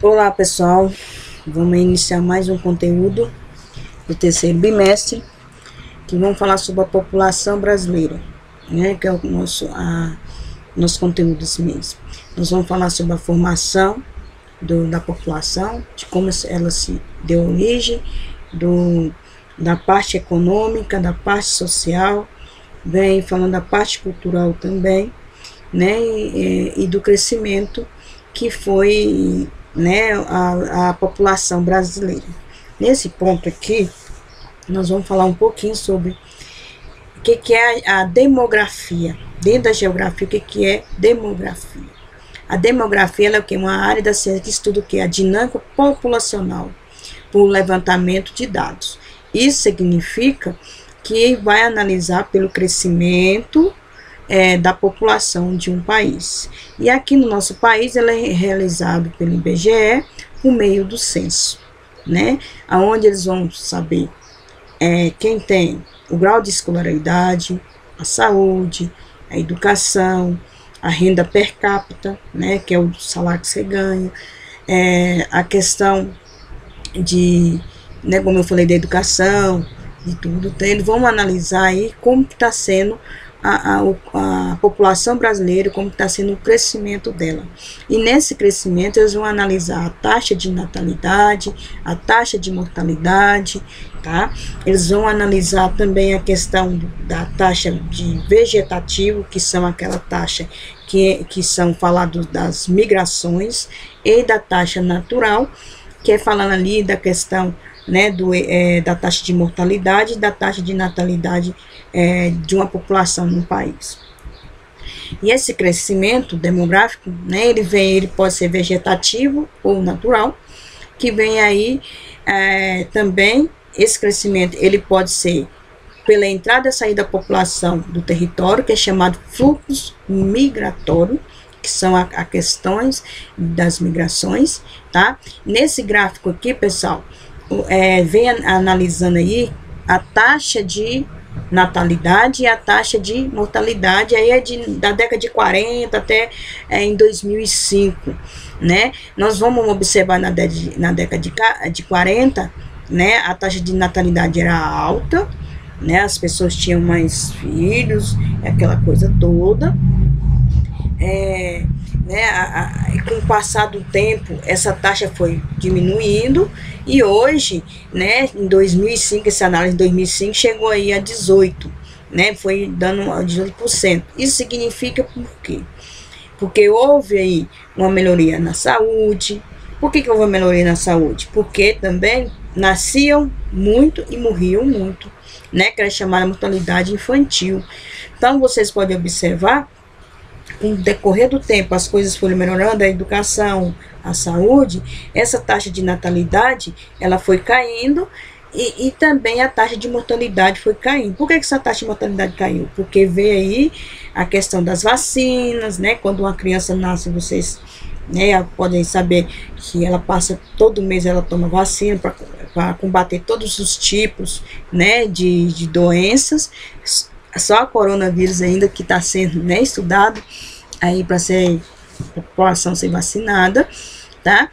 Olá pessoal, vamos iniciar mais um conteúdo do terceiro bimestre, que vamos falar sobre a população brasileira, né, que é o nosso conteúdo desse mês. Nós vamos falar sobre a formação da população, de como ela se deu origem, da parte econômica, da parte social, vem falando da parte cultural também, né, e do crescimento que foi, né, a população brasileira. Nesse ponto aqui, nós vamos falar um pouquinho sobre o que é a demografia. Dentro da geografia, o que é demografia? A demografia é o que? Uma área da ciência que estuda o que? A dinâmica populacional, por levantamento de dados. Isso significa que vai analisar pelo crescimento da população de um país. E aqui no nosso país, ela é realizado pelo IBGE por meio do censo, né? Onde eles vão saber quem tem o grau de escolaridade, a saúde, a educação, a renda per capita, né? Que é o salário que você ganha, a questão de, né, como eu falei, da educação, de tudo. Então, eles vão analisar aí como está sendo a população brasileira, como está sendo o crescimento dela. E nesse crescimento eles vão analisar a taxa de natalidade, a taxa de mortalidade, tá? Eles vão analisar também a questão da taxa de vegetativo, que são aquela taxa que são falados das migrações, e da taxa natural, que é falando ali da questão, né, da taxa de mortalidade e da taxa de natalidade de uma população no país. E esse crescimento demográfico, né, ele pode ser vegetativo ou natural, que vem aí também, esse crescimento, ele pode ser pela entrada e saída da população do território, que é chamado fluxo migratório, que são as questões das migrações, tá? Nesse gráfico aqui, pessoal, vem analisando aí a taxa de natalidade e a taxa de mortalidade, aí da década de 40 até em 2005, né? Nós vamos observar na década de 40, né, a taxa de natalidade era alta, né, as pessoas tinham mais filhos, aquela coisa toda. Com o passar do tempo, essa taxa foi diminuindo, e hoje, né, em 2005, essa análise de 2005 chegou aí a 18%, né, foi dando 18%. Isso significa por quê? Porque houve aí uma melhoria na saúde. Por que houve uma melhoria na saúde? Porque também nasciam muito e morriam muito, né, que era chamada mortalidade infantil. Então, vocês podem observar, com o decorrer do tempo, as coisas foram melhorando, a educação, a saúde, essa taxa de natalidade, ela foi caindo, e também a taxa de mortalidade foi caindo. Por que essa taxa de mortalidade caiu? Porque veio aí a questão das vacinas, né? Quando uma criança nasce, vocês, né, podem saber que ela passa, todo mês ela toma vacina para combater todos os tipos, né, de doenças. Só a coronavírus ainda que está sendo, né, estudado aí para a população ser vacinada, tá?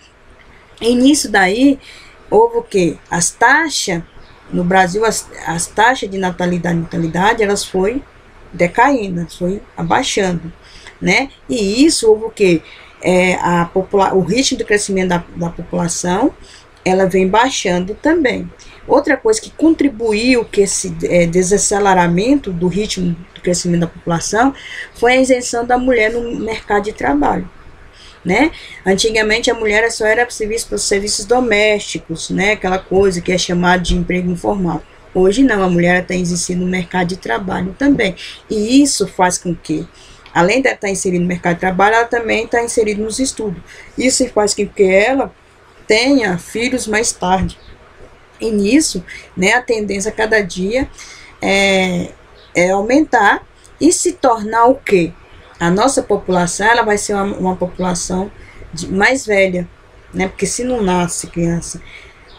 E nisso daí houve o que? As taxas no Brasil, as taxas de natalidade, elas foi decaindo, foi abaixando, né? E isso houve o que? O ritmo de crescimento da população, ela vem baixando também. Outra coisa que contribuiu com esse desaceleramento do ritmo de crescimento da população foi a isenção da mulher no mercado de trabalho, né? Antigamente a mulher só era serviço para os serviços domésticos, né? Aquela coisa que é chamada de emprego informal. Hoje não, a mulher está inserida no mercado de trabalho também. E isso faz com que, além de estar inserida no mercado de trabalho, ela também está inserida nos estudos. Isso faz com que ela tenha filhos mais tarde. E nisso, né, a tendência a cada dia é aumentar e se tornar o quê? A nossa população, ela vai ser uma população mais velha, né? Porque se não nasce criança,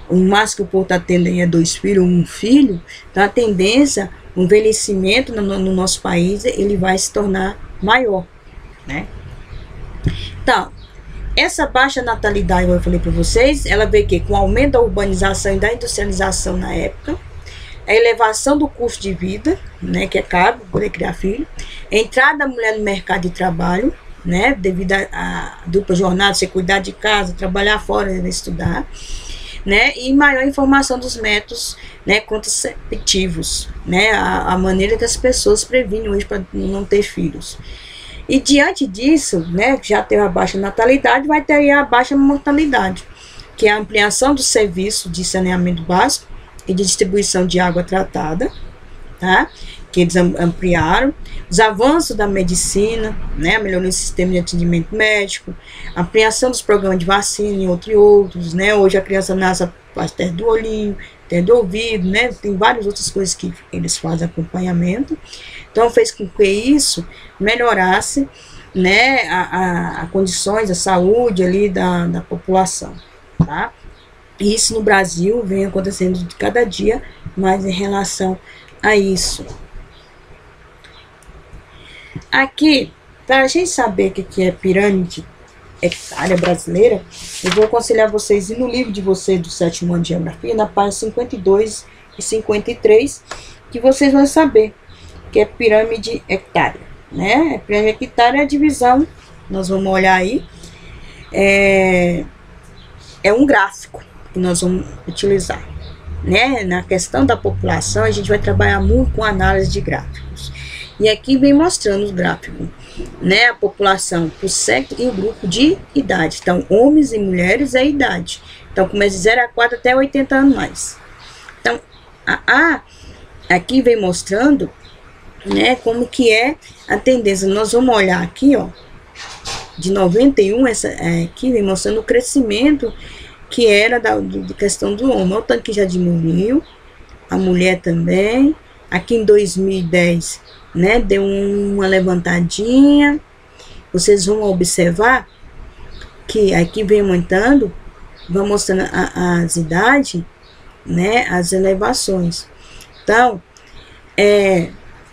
o máximo que o povo está tendo aí é 2 filhos, 1 filho, então a tendência, o envelhecimento no nosso país, ele vai se tornar maior, né? Então, Essa baixa natalidade, como eu falei para vocês, ela veio que com o aumento da urbanização e da industrialização na época, a elevação do custo de vida, né, que é caro poder criar filho, a entrada da mulher no mercado de trabalho, né, devido à dupla jornada, você cuidar de casa, trabalhar fora, estudar, né, e maior informação dos métodos, né, contraceptivos, né, a maneira que as pessoas previnem hoje para não ter filhos. E diante disso, né, já teve a baixa natalidade, vai ter aí a baixa mortalidade, que é a ampliação do serviço de saneamento básico e de distribuição de água tratada, tá? Que eles ampliaram, os avanços da medicina, né, melhorando o sistema de atendimento médico, ampliação dos programas de vacina e outros, né, hoje a criança nasce faz teste do olhinho, teste do ouvido, né, tem várias outras coisas que eles fazem acompanhamento, então fez com que isso melhorasse, né, a condições, a saúde ali da população, tá? Isso no Brasil vem acontecendo de cada dia mais em relação a isso. Aqui, para a gente saber o que é pirâmide hectárea brasileira, eu vou aconselhar vocês ir no livro de vocês do 7º ano de Geografia, na página 52 e 53, que vocês vão saber que é pirâmide hectárea, né? Pirâmide hectárea é a divisão, nós vamos olhar aí, é um gráfico que nós vamos utilizar, né? Na questão da população, a gente vai trabalhar muito com análise de gráficos. E aqui vem mostrando os gráficos, né? A população por sexo e o grupo de idade. Então, homens e mulheres é a idade. Então, começa de 0 a 4 até 80 anos mais. Então, aqui vem mostrando, né, como que é a tendência. Nós vamos olhar aqui, ó, de 91, aqui vem mostrando o crescimento que era da questão do homem. O tanto que já diminuiu, a mulher também. Aqui em 2010, né, deu uma levantadinha. Vocês vão observar que aqui vem aumentando, vai mostrando as idades, né, as elevações. Então,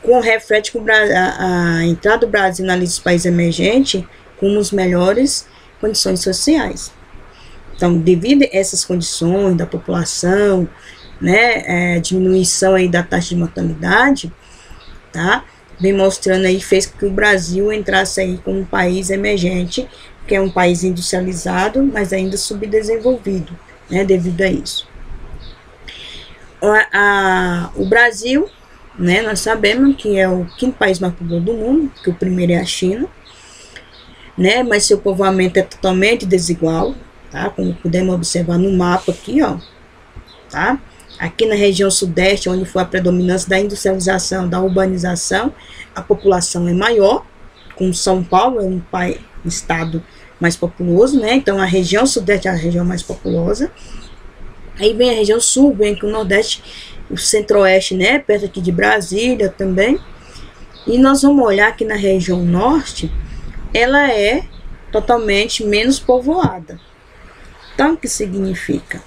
com reflete com a entrada do Brasil na lista dos países emergentes com as melhores condições sociais. Então, devido a essas condições da população, né, diminuição aí da taxa de mortalidade, tá, vem mostrando aí, fez com que o Brasil entrasse aí como um país emergente, que é um país industrializado, mas ainda subdesenvolvido, né, devido a isso. O Brasil, né, nós sabemos que é o 5º país mais populoso do mundo, que o primeiro é a China, né, mas seu povoamento é totalmente desigual, tá, como podemos observar no mapa aqui, ó, tá, aqui na região sudeste, onde foi a predominância da industrialização, da urbanização, a população é maior, como São Paulo é um estado mais populoso, né, então a região sudeste é a região mais populosa, aí vem a região sul, vem aqui o nordeste, o centro-oeste, né, perto aqui de Brasília também. E nós vamos olhar aqui na região norte, ela é totalmente menos povoada. Então, o que significa?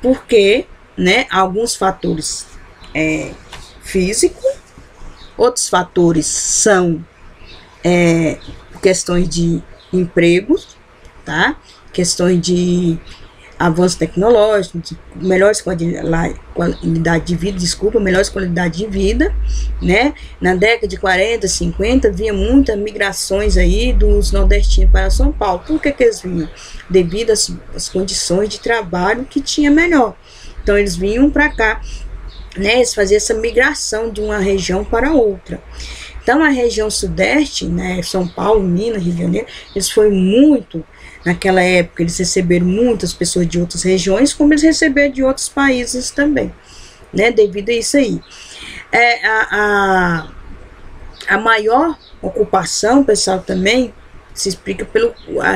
Porque, né, alguns fatores físicos, outros fatores são questões de empregos, tá? Questões de avanço tecnológico, de melhores qualidade de vida, melhores qualidade de vida, né? Na década de 40, 50, havia muitas migrações aí dos nordestinos para São Paulo. Por que eles vinham? Devido às condições de trabalho que tinha melhor. Então, eles vinham para cá, né? Eles faziam essa migração de uma região para outra. Então, a região sudeste, né? São Paulo, Minas, Rio de Janeiro, eles foram muito. Naquela época, eles receberam muitas pessoas de outras regiões, como eles receberam de outros países também, né, devido a isso aí. A maior ocupação, pessoal, também se explica pelo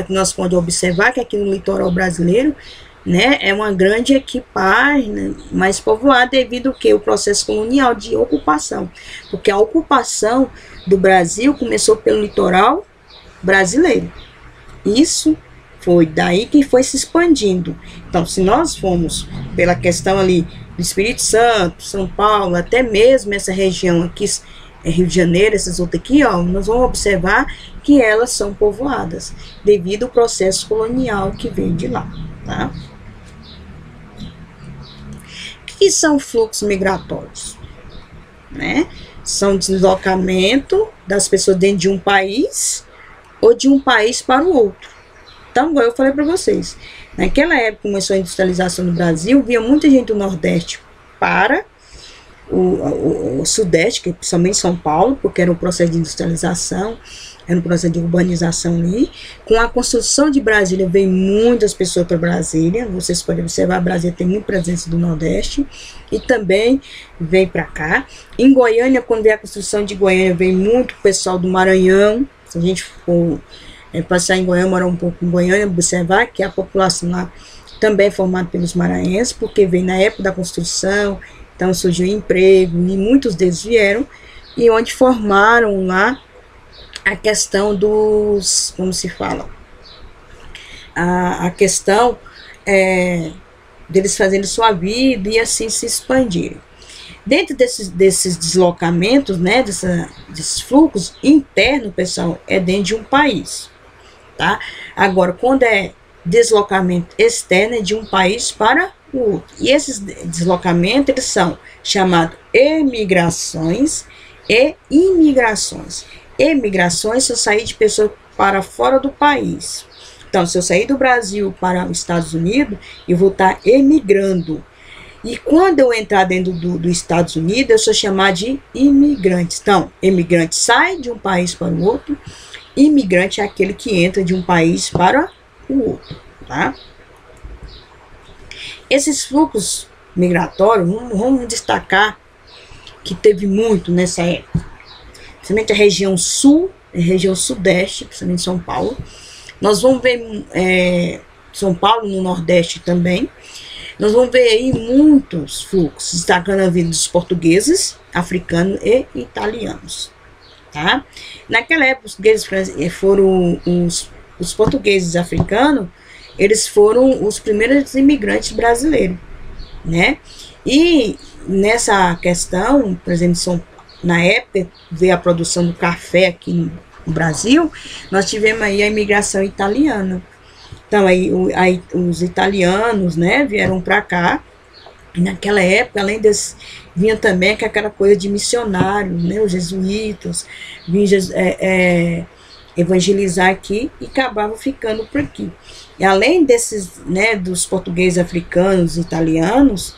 nós podemos observar que aqui no litoral brasileiro, né, é uma grande equipagem, né, mais povoada devido ao que? O processo colonial de ocupação, porque a ocupação do Brasil começou pelo litoral brasileiro. Isso foi daí que foi se expandindo. Então, se nós formos pela questão ali do Espírito Santo, São Paulo, até mesmo essa região aqui Rio de Janeiro, essas outras aqui, ó, nós vamos observar que elas são povoadas, devido ao processo colonial que veio de lá, tá? O que são fluxos migratórios? Né? São deslocamento das pessoas dentro de um país ou de um país para o outro. Então, igual eu falei para vocês, naquela época começou a industrialização no Brasil, via muita gente do Nordeste para o Sudeste, que é principalmente São Paulo, porque era um processo de industrialização, era um processo de urbanização ali. Com a construção de Brasília, veio muitas pessoas para Brasília. Vocês podem observar, Brasília tem muita presença do Nordeste e também veio para cá. Em Goiânia, quando veio a construção de Goiânia, veio muito pessoal do Maranhão. Se a gente for passar em Goiânia, morar um pouco em Goiânia, observar que a população lá também é formada pelos maranhenses, porque veio na época da construção. Então surgiu emprego e muitos deles vieram, e onde formaram lá a questão dos, como se fala, a questão deles fazendo sua vida e assim se expandirem. Dentro desses deslocamentos, né, desses fluxos internos, pessoal, é dentro de um país, tá? Agora, quando é deslocamento externo, é de um país para o outro. E esses deslocamentos, eles são chamados emigrações e imigrações. Emigrações, se eu sair de pessoa para fora do país. Então, se eu sair do Brasil para os Estados Unidos, eu vou estar emigrando. E quando eu entrar dentro dos Estados Unidos, eu sou chamado de imigrante. Então, imigrante sai de um país para o outro. Imigrante é aquele que entra de um país para o outro, tá? Esses fluxos migratórios, vamos destacar que teve muito nessa época. Principalmente a região sul, a região sudeste, principalmente São Paulo. Nós vamos ver São Paulo no Nordeste também. Nós vamos ver aí muitos fluxos, destacando a vida dos portugueses, africanos e italianos. Tá? Naquela época, os portugueses africanos, eles foram os primeiros imigrantes brasileiros, né? E nessa questão, por exemplo, na época, veio a produção do café aqui no Brasil, nós tivemos aí a imigração italiana. Então, aí os italianos, né, vieram para cá. E naquela época, além deles, vinha também aquela coisa de missionários, né, os jesuítas, vinham evangelizar aqui e acabavam ficando por aqui. E além desses, né, dos portugueses, africanos, italianos,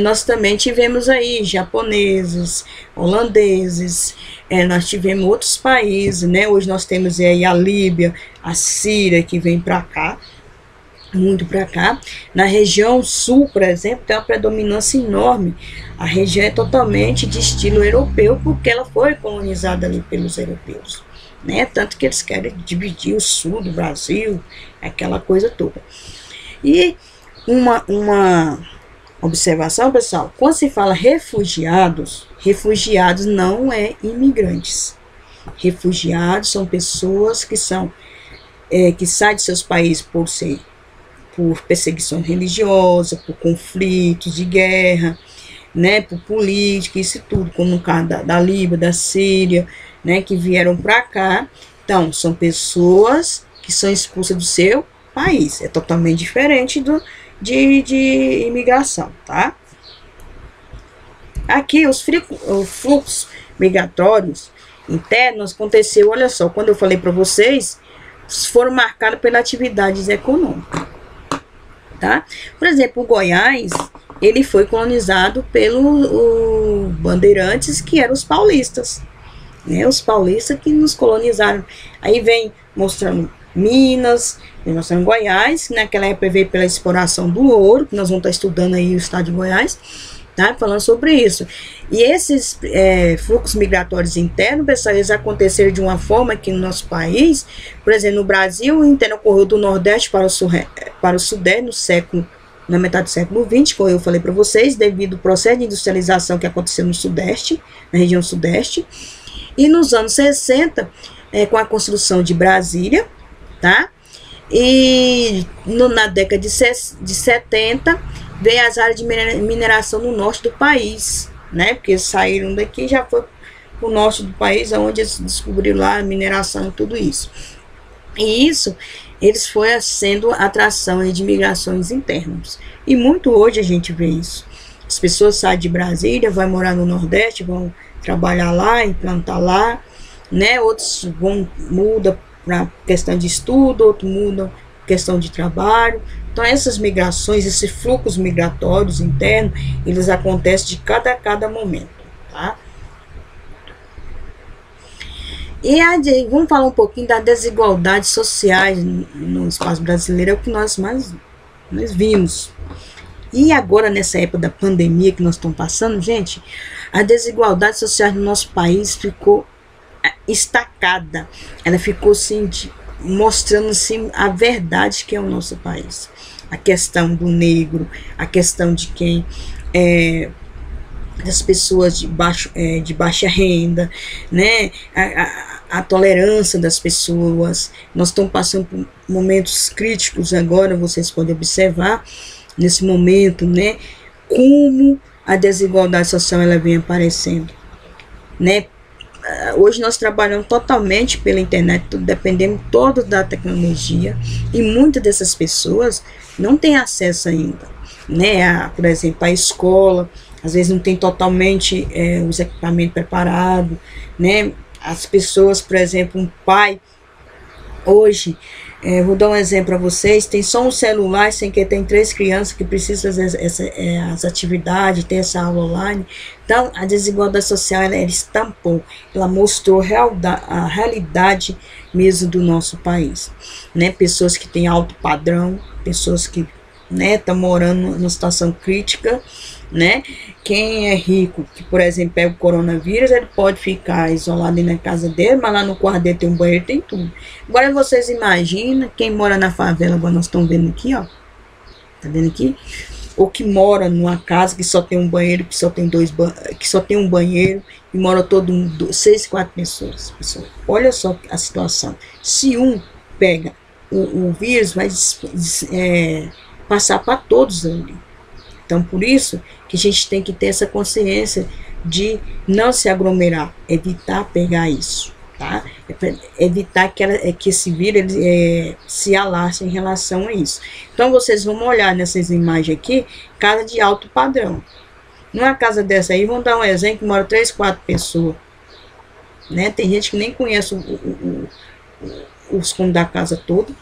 nós também tivemos aí japoneses, holandeses, nós tivemos outros países, né? Hoje nós temos aí a Líbia, a Síria, que vem para cá, muito para cá. Na região sul, por exemplo, tem uma predominância enorme. A região é totalmente de estilo europeu, porque ela foi colonizada ali pelos europeus, né? Tanto que eles querem dividir o sul do Brasil, aquela coisa toda. E uma observação, pessoal, quando se fala refugiados não é imigrantes. Refugiados são pessoas que saem de seus países por perseguição religiosa, por conflitos de guerra, né, por política, isso tudo, como no caso da Líbia, da Síria, né, que vieram para cá. Então, são pessoas que são expulsas do seu país. É totalmente diferente de imigração, tá? Aqui os fluxos migratórios internos aconteceu, olha só, quando eu falei para vocês, foram marcados pela atividades econômicas, tá? Por exemplo, o Goiás, ele foi colonizado pelos bandeirantes, que eram os paulistas, né? Os paulistas que nos colonizaram. Aí vem mostrando Minas, nós temos Goiás, que naquela época veio pela exploração do ouro, que nós vamos estar estudando aí o estado de Goiás, tá? Falando sobre isso. E esses fluxos migratórios internos, pessoal, eles aconteceram de uma forma que no nosso país, por exemplo, no Brasil, o interno ocorreu do Nordeste para o Sudeste na metade do século XX, como eu falei para vocês, devido ao processo de industrialização que aconteceu no Sudeste, na região Sudeste. E nos anos 60, com a construção de Brasília, tá? E na década de 70 veio as áreas de mineração no norte do país, né? Porque eles saíram daqui e já foi para o norte do país, onde eles descobriram lá a mineração e tudo isso. E isso, eles foi sendo atração de migrações internas. E muito hoje a gente vê isso. As pessoas saem de Brasília, vão morar no Nordeste, vão trabalhar lá, implantar lá, né? Outros mudam para questão de estudo, outros mudam questão de trabalho. Então essas migrações, esses fluxos migratórios internos, eles acontecem de cada momento, tá? E vamos falar um pouquinho das desigualdades sociais no espaço brasileiro, é o que nós vimos. E agora, nessa época da pandemia que nós estamos passando, gente, a desigualdade social no nosso país ficou estacada. Ela ficou assim, mostrando assim, a verdade que é o nosso país. A questão do negro, a questão de quem das pessoas de baixa renda, né? A tolerância das pessoas. Nós estamos passando por momentos críticos agora, vocês podem observar nesse momento, né? Como a desigualdade social ela vem aparecendo, né? Hoje nós trabalhamos totalmente pela internet, dependendo todo da tecnologia, e muitas dessas pessoas não têm acesso ainda, né? Por exemplo, a escola, às vezes não tem totalmente os equipamentos preparados, né? As pessoas, por exemplo, um pai, hoje, vou dar um exemplo para vocês, tem só um celular, sem que tem 3 crianças que precisam fazer as atividades, ter essa aula online. Então, a desigualdade social, ela estampou, ela mostrou a realidade mesmo do nosso país, né? Pessoas que têm alto padrão, pessoas que, né, estão morando numa situação crítica, né? Quem é rico, que por exemplo pega o coronavírus, ele pode ficar isolado na casa dele, mas lá no quarto dele tem um banheiro, tem tudo. Agora vocês imaginam quem mora na favela, agora nós estamos vendo aqui, ó, tá vendo aqui? Ou que mora numa casa que só tem um banheiro, que só tem um banheiro, e mora todo mundo, 6, 4 pessoas. Olha só a situação. Se um pega o vírus, vai passar para todos ali. Então, por isso que a gente tem que ter essa consciência de não se aglomerar, evitar pegar isso, tá? Evitar que esse vírus se alastre em relação a isso. Então, vocês vão olhar nessas imagens aqui, casa de alto padrão. Numa casa dessa aí, vamos dar um exemplo, que mora 3, 4 pessoas, né? Tem gente que nem conhece os cômodos da casa toda.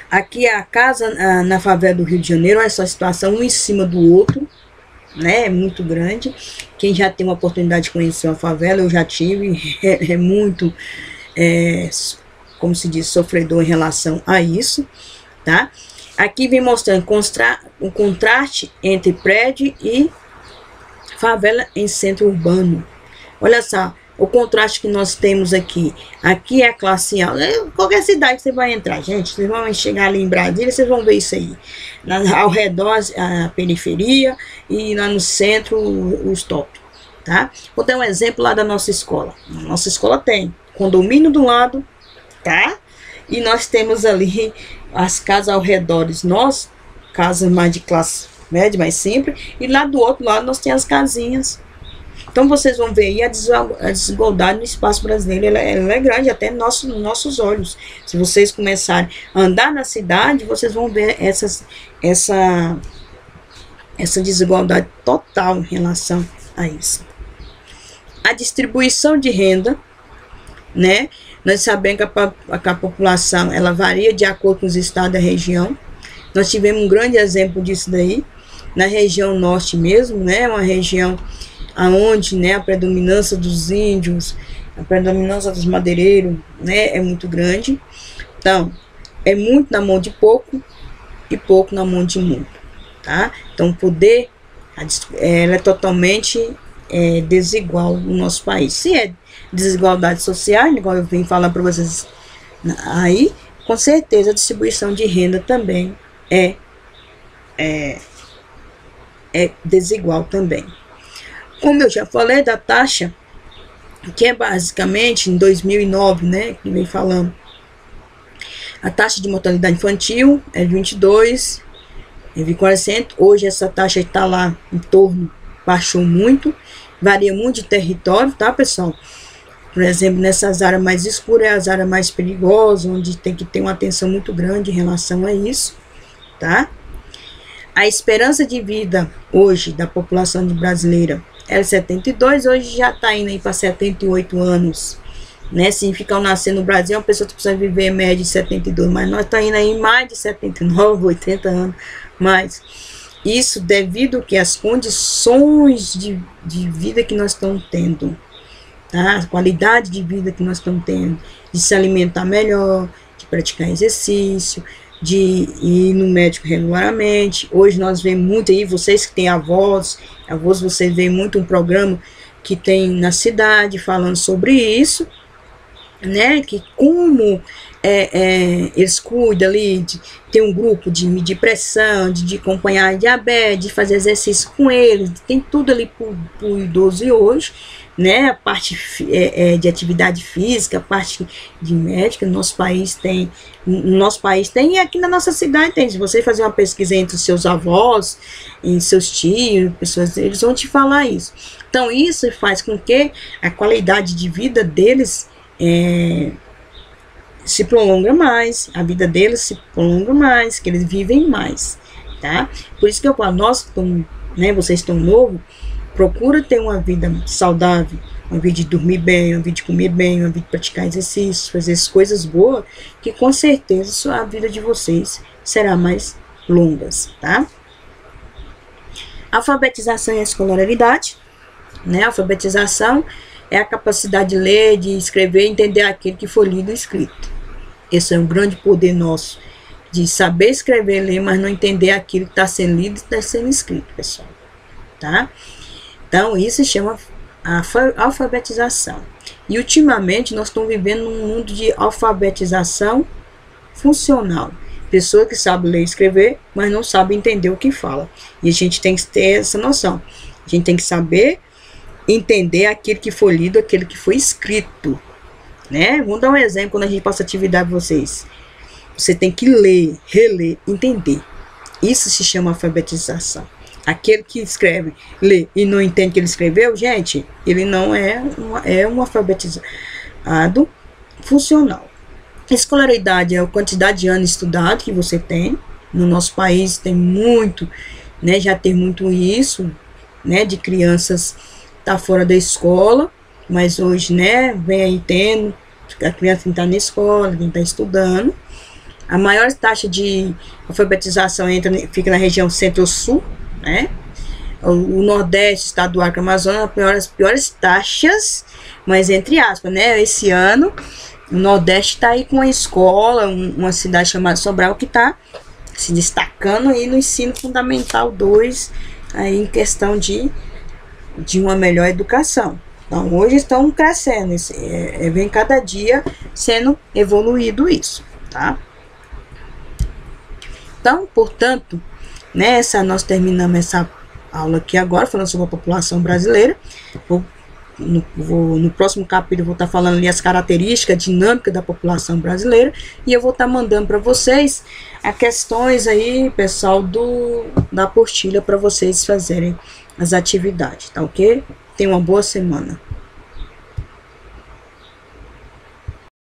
Aqui a casa na favela do Rio de Janeiro, essa situação um em cima do outro, né? É muito grande. Quem já tem uma oportunidade de conhecer uma favela, eu já tive, é muito, como se diz, sofredor em relação a isso, tá? Aqui vem mostrando o contraste entre prédio e favela em centro urbano. Olha só o contraste que nós temos aqui. Aqui é a classe alta. Qualquer cidade que você vai entrar, gente, vocês vão chegar ali em Brasília, vocês vão ver isso aí. Ao redor, a periferia, e lá no centro, os top, tá? Vou dar um exemplo lá da nossa escola. Nossa escola tem condomínio do lado, tá? E nós temos ali as casas ao redor, nós, casas mais de classe média, mais simples, e lá do outro lado nós temos as casinhas. Então vocês vão ver aí a desigualdade no espaço brasileiro, ela é grande até nos nossos olhos. Se vocês começarem a andar na cidade, vocês vão ver essa desigualdade total em relação a isso. A distribuição de renda, né? Nós sabemos que a população ela varia de acordo com os estados da região. Nós tivemos um grande exemplo disso daí, na região norte mesmo, né? Uma região aonde, né, a predominância dos índios, a predominância dos madeireiros, né, é muito grande. Então, é muito na mão de pouco e pouco na mão de muito, tá? Então, o poder, ela é totalmente desigual no nosso país. Se é desigualdade social, igual eu vim falar para vocês aí, com certeza a distribuição de renda também é desigual também. Como eu já falei da taxa, que é basicamente em 2009, né, que vem falando, a taxa de mortalidade infantil é 22,40. Hoje essa taxa está lá em torno, baixou muito, varia muito de território, tá, pessoal? Por exemplo, nessas áreas mais escuras, é as áreas mais perigosas, onde tem que ter uma atenção muito grande em relação a isso, tá? A esperança de vida hoje da população brasileira é 72, hoje já está indo aí para 78 anos, né? Significa ao nascer no Brasil, uma pessoa que precisa viver em média de 72, mas nós estamos indo aí mais de 79, 80 anos, mais. Isso devido que as condições de vida que nós estamos tendo, tá? A qualidade de vida que nós estamos tendo, de se alimentar melhor, de praticar exercício, de ir no médico regularmente. Hoje nós vemos muito aí, vocês que têm avós, vocês veem muito um programa que tem na cidade falando sobre isso, né, que como eles cuidam ali, de ter um grupo de medir pressão, de acompanhar a diabetes, de fazer exercício com eles, tem tudo ali pro idoso hoje, né, a parte de atividade física, a parte de médica, no nosso país tem e aqui na nossa cidade tem. Se você fazer uma pesquisa entre os seus avós, em seus tios, pessoas, eles vão te falar isso. Então isso faz com que a qualidade de vida deles se prolonga mais, a vida deles se prolonga mais, que eles vivem mais, tá? Por isso que eu falo, nós, né, vocês estão novos, procura ter uma vida saudável, uma vida de dormir bem, uma vida de comer bem, uma vida de praticar exercícios, fazer as coisas boas, que com certeza a vida de vocês será mais longa, tá? Alfabetização e escolaridade, né? Alfabetização é a capacidade de ler, de escrever e entender aquilo que foi lido e escrito. Esse é um grande poder nosso, de saber escrever e ler, mas não entender aquilo que está sendo lido e está sendo escrito, pessoal, tá? Então, isso se chama alfabetização. E, ultimamente, nós estamos vivendo num mundo de alfabetização funcional. Pessoa que sabe ler e escrever, mas não sabe entender o que fala. E a gente tem que ter essa noção. A gente tem que saber entender aquilo que foi lido, aquilo que foi escrito, né? Vamos dar um exemplo quando a gente passa atividade para vocês. Você tem que ler, reler, entender. Isso se chama alfabetização. Aquele que escreve, lê e não entende o que ele escreveu, gente, ele não é um alfabetizado funcional. Escolaridade é a quantidade de anos estudado que você tem. No nosso país tem muito, né? Já tem muito isso, né? De crianças tá fora da escola, mas hoje, né, vem aí tendo, a criança que tá na escola, quem tá estudando. A maior taxa de alfabetização fica na região centro-sul, né? O Nordeste, estado do Acre, Amazonas, as piores taxas, mas entre aspas, né? Esse ano, o Nordeste tá aí com uma escola, uma cidade chamada Sobral, que tá se destacando aí no ensino fundamental 2, aí em questão de uma melhor educação. Então, hoje estão crescendo, vem cada dia sendo evoluído isso, tá? Então, portanto, nós terminamos essa aula aqui agora, falando sobre a população brasileira. No próximo capítulo, vou estar falando ali as características dinâmicas da população brasileira, e eu vou estar mandando para vocês as questões aí, pessoal, da apostila, para vocês fazerem as atividades, tá ok? Tenham uma boa semana.